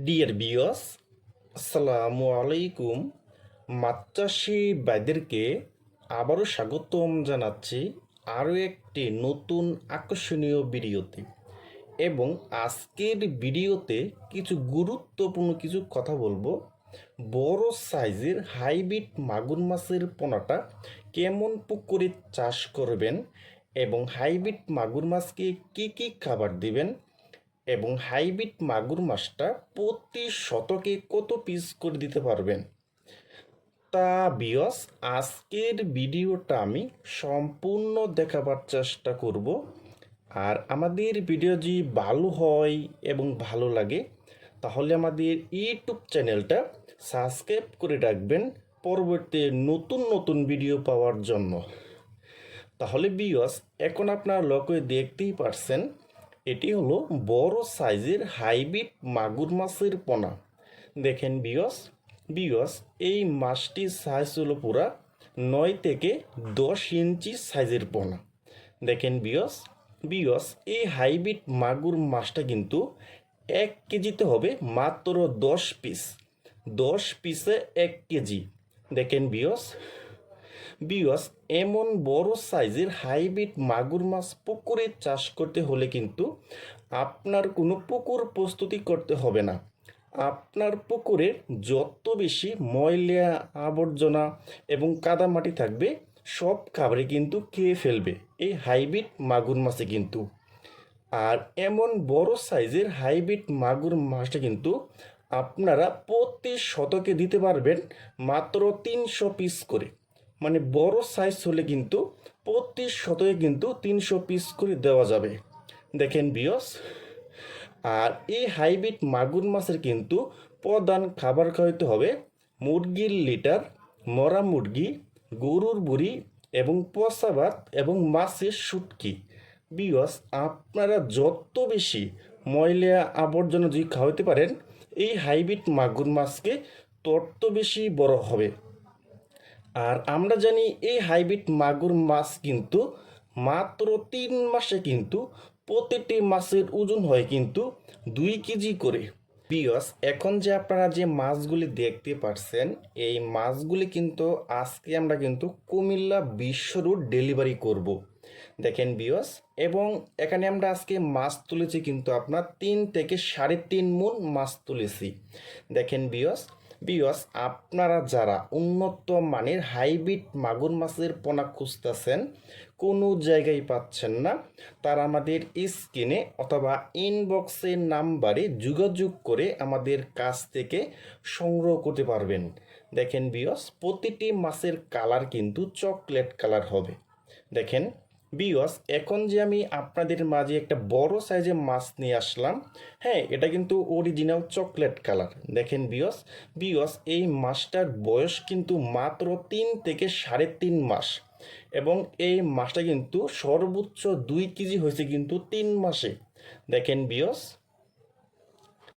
Deer বিয়স, আসসালামু আলাইকুম। মাছ চাষি ভাইদেরকে আবারও স্বাগতম জানাচ্ছি আরও একটি নতুন আকর্ষণীয় ভিডিওতে। এবং আজকের ভিডিওতে কিছু গুরুত্বপূর্ণ কিছু কথা বলবো। বড় সাইজের হাইব্রিড মাগুর মাছের পোনাটা কেমন পুকুরে চাষ করবেন এবং হাইব্রিড মাগুর মাছকে কী কী খাবার দিবেন এবং হাইব্রিড মাগুর মাছটা প্রতি শতকে কত পিস করে দিতে পারবেন। তা বিয়স, আজকের ভিডিওটা আমি সম্পূর্ণ দেখাবার চেষ্টা করব। আর আমাদের ভিডিও যদি ভালো হয় এবং ভালো লাগে তাহলে আমাদের ইউটিউব চ্যানেলটা সাবস্ক্রাইব করে রাখবেন পরবর্তী নতুন নতুন ভিডিও পাওয়ার জন্য। তাহলে বিয়স, এখন আপনারা লক্ষ্য দেখতেই পারছেন এটি হলো বড় সাইজের হাইব্রিড মাগুর মাছের পোনা। দেখেন বিয়স, এই মাছটির সাইজ হলো পুরা 9 থেকে 10 ইঞ্চি সাইজের পোনা। দেখেন বিয়স, এই হাইব্রিড মাগুর মাছটা কিন্তু 1 কেজিতে হবে মাত্র 10 পিস। 10 পিসে 1 কেজি। দেখেন বিয়স, এমন বড় সাইজের হাইব্রিড মাগুর মাছ পুকুরে চাষ করতে হলে কিন্তু আপনার কোনো পুকুর প্রস্তুতি করতে হবে না। আপনার পুকুরের যত বেশি ময়লা আবর্জনা এবং কাদামাটি থাকবে সব খাবারে কিন্তু খেয়ে ফেলবে এই হাইব্রিড মাগুর মাছে কিন্তু। আর এমন বড় সাইজের হাইব্রিড মাগুর মাছটা কিন্তু আপনারা প্রতি শতকে দিতে পারবেন মাত্র 300 পিস করে। মানে বড় সাইজ হলে কিন্তু প্রতি শতকে কিন্তু 300 পিস করে দেওয়া যাবে। দেখেন বিয়স, আর এই হাইব্রিড মাগুর মাছের কিন্তু প্রধান খাবার খাওয়াতে হবে মুরগির লিটার, মরা মুরগি, গরুর বুড়ি এবং পচা ভাত এবং মাছের শুটকি। বিয়স, আপনারা যত বেশি ময়লা আবর্জনা যদি খাওয়াতে পারেন এই হাইব্রিড মাগুর মাছকে তত বেশি বড় হবে। আর আমরা জানি এই হাইব্রিড মাগুর মাছ কিন্তু মাত্র 3 মাসে কিন্তু প্রতিটি মাছের ওজন হয় কিন্তু 2 কেজি করে। বিয়স, এখন যে আপনারা যে মাছগুলি দেখতে পাচ্ছেন এই মাছগুলি কিন্তু আজকে আমরা কিন্তু কুমিল্লা বিশ্ব রোড ডেলিভারি করব। দেখেন বিয়স, এবং এখানে আমরা আজকে মাছ তুলেছি কিন্তু আপনার 3 থেকে 3.5 মণ মাছ তুলেছি। দেখেন বিয়স, আপনারা যারা উন্নত মানের হাইব্রিড মাগুর মাছের পোনা খুঁজতেছেন কোনো জায়গায় পাচ্ছেন না, তারা আমাদের স্ক্রিনে অথবা ইনবক্সের নাম্বারে যোগাযোগ করে আমাদের কাছ থেকে সংগ্রহ করতে পারবেন। দেখেন বিয়স, প্রতিটি মাছের কালার কিন্তু চকলেট কালার হবে। দেখেন বিয়স, এখন যে আমি আপনাদের মাঝে একটা বড় সাইজের মাছ নিয়ে আসলাম, হ্যাঁ এটা কিন্তু অরিজিনাল চকলেট কালার। দেখেন বিয়স, এই মাছটার বয়স কিন্তু মাত্র 3 থেকে 3.5 মাস এবং এই মাছটা কিন্তু সর্বোচ্চ 2 কেজি হয়েছে কিন্তু 3 মাসে। দেখেন বিয়স,